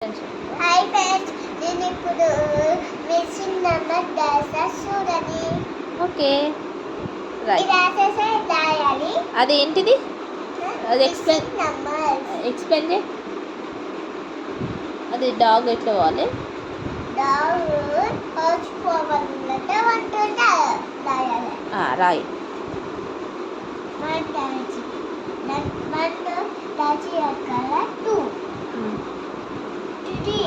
Hi friends, నేను ఇప్పుడు missing number చూడండి. ఓకే ఇది రైట్. రాసేసే రాయాలి. అదేంటిది? అది మిస్సింగ్ నెంబర్ ఎక్స్ప్లెయిన్ చేయి. అది డాగ్ ఎట్లా పోవాలి? డాగ్ హౌస్పోవాలంటే వంటుంటే రాయాలి. రాయి. వన్ దాచి అక్కడ 2 3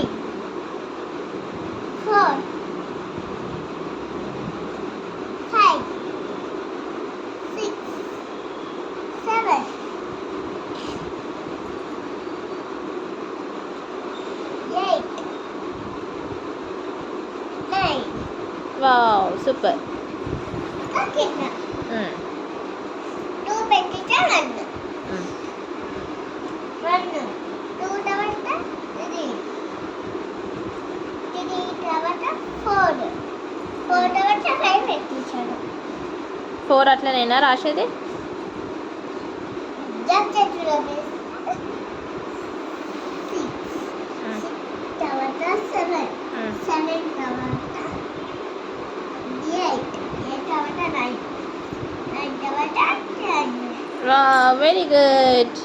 4 5 6 7 8 9 వావ్ సూపర్. కింద 2 పెట్టితే 1 2 తర్వాత 3 తర్వాత 4 తర్వాత 5 పెట్టించాడు. 4 అట్లనేనా రాసేది? తర్వాత 7 తర్వాత 8 తర్వాత 9 తర్వాత 10. Very good.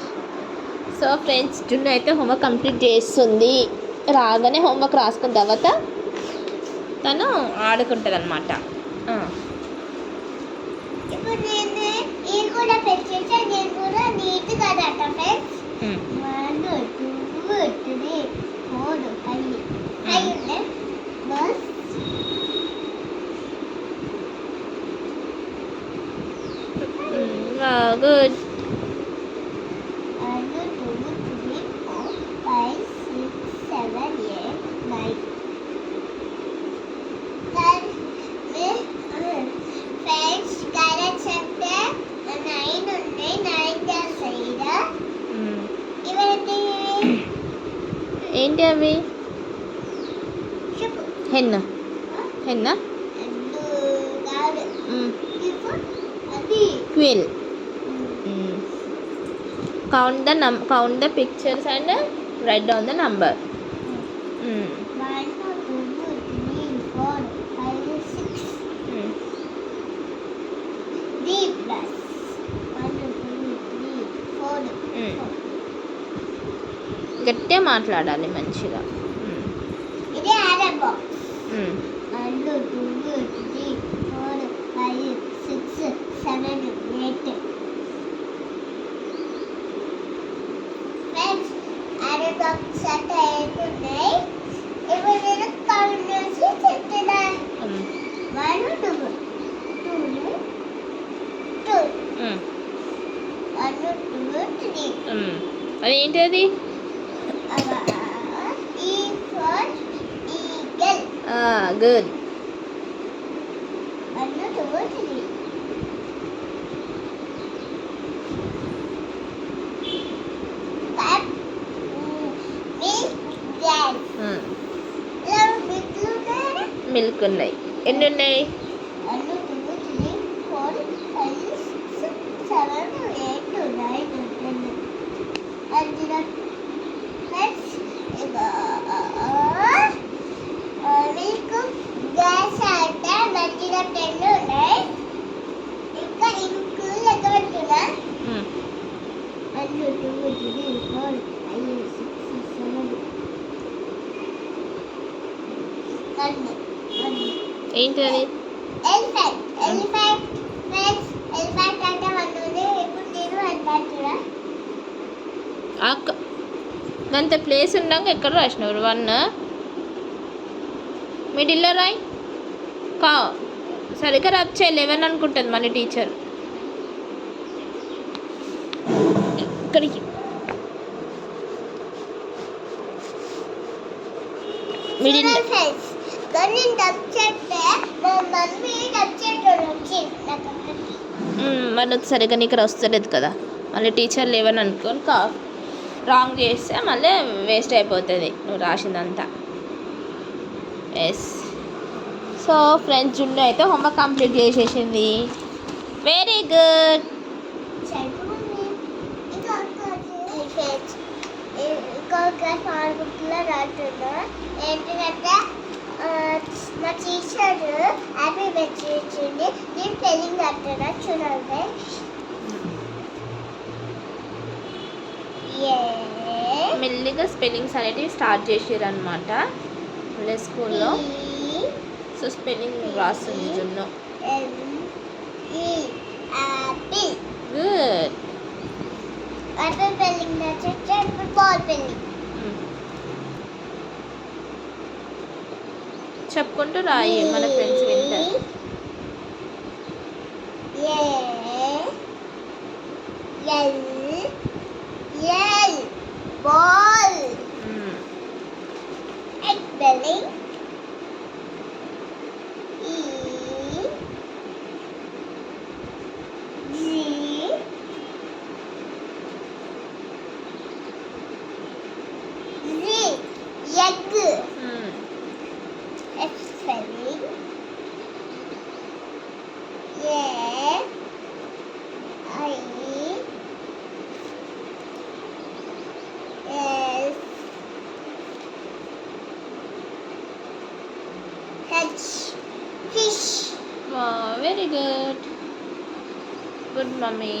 సో ఫ్రెండ్స్, జున్ను అయితే హోంవర్క్ కంప్లీట్ చేస్తుంది. రాగానే హోంవర్క్ రాసుకున్న తర్వాత తను ఆడుకుంటుంది అనమాట. ఇప్పుడు నేను ఈ కూడా పెట్టేసా. నేను కూడా నీట్గా రాట ఫ్రెండ్స్. 1 2 3 4 5 ఉండే బస్. గుడ్. 1 2 3 4 5 6 7 8 9. ఫ్రెండ్స్ కరెక్ట్ అంటే 9 ఉన్నాయి. 9 సైడ్ ఇవన్నీ ఏంటి అవి? చెప్పు. హెన్న హెన్న కాదు అది క్విల్. Count the pictures and write down the number. 1 2 3 4 5 6 3 plus 1 2 3 4 గట్టిగా మాట్లాడాలి మంచిగా. ఇది ఆరో బాక్స్. 1 2 3 4 5 6 7 8. ఫ్రెండ్స్ ఆరో బాక్స్ అంటే 8 ఉన్నాయి. ఇప్పుడు నేను కౌంట్ చేసి చెప్తున్నా. 1 2 2 2 1 2 3. అది ఏంటి? అది E for eagle. Good. 1 2 3. Cat. Milk gas. Love milk. Milk ఉన్నాయి. ఎన్ని ఉన్నాయి? 1 2 3 4 5 6 7 8 9 10. అందులో నెక్స్ట్ మిల్క్ గ్యాస్ అంటే మధ్యలో 10 ఉన్నాయి. ఇంకా ఇంకు లెక్క పెట్టున్నా. 1 2 3 4 5 6 7 ఏంటి అది? ఎలిఫెంట్. ఫ్రెండ్స్ ఎలిఫెంట్ అంటే 1 ఉంది. ఇప్పుడు నేను అంటాను. అంత ప్లేస్ ఉండగా ఎక్కడ రాసినవారు? 1 మిడిల్లో రాయి. సరిగ్గా రబ్ చేయి. 11 అనుకుంటుంది మన టీచర్. ఇక్కడికి మిడిల్. కానీ డబ్ చేస్తే మా మమ్మీ డబ్ చేయడం వచ్చింది. మరి సరిగ్గా నీకు వస్తలేదు కదా. మళ్ళీ టీచర్ 11 అనుకోని రాంగ్ చేస్తే మళ్ళీ వేస్ట్ అయిపోతుంది నువ్వు రాసిందంతా. ఎస్. సో ఫ్రెండ్స్, జున్ను అయితే హోంవర్క్ కంప్లీట్ చేసేసింది. Very good. ఇంకా ఇంకొక స్మాల్ బుక్లో రాస్తున్నా ఏంటంటే మా టీచర్ హ్యాపీ బర్త్డే ఇచ్చింది. నేను స్పెల్లింగ్ రాస్తున్నా చూడండి. మెల్లిగా స్పెల్లింగ్స్ అనేటివి స్టార్ట్ చేసారు అనమాట మళ్ళీ స్కూల్లో. సో స్పెల్లింగ్ రాస్తుంది జున్ను. గుడ్. అదే స్పెల్లింగ్ నచ్చితే ఇప్పుడు బాల్ స్పెల్లింగ్ చెప్పుకుంటూ రాయి, మన ఫ్రెండ్స్ వింటారు. Ball spelling egg. F spelling. Yes. I. S. H. Fish. Wow, very good. Good, mommy.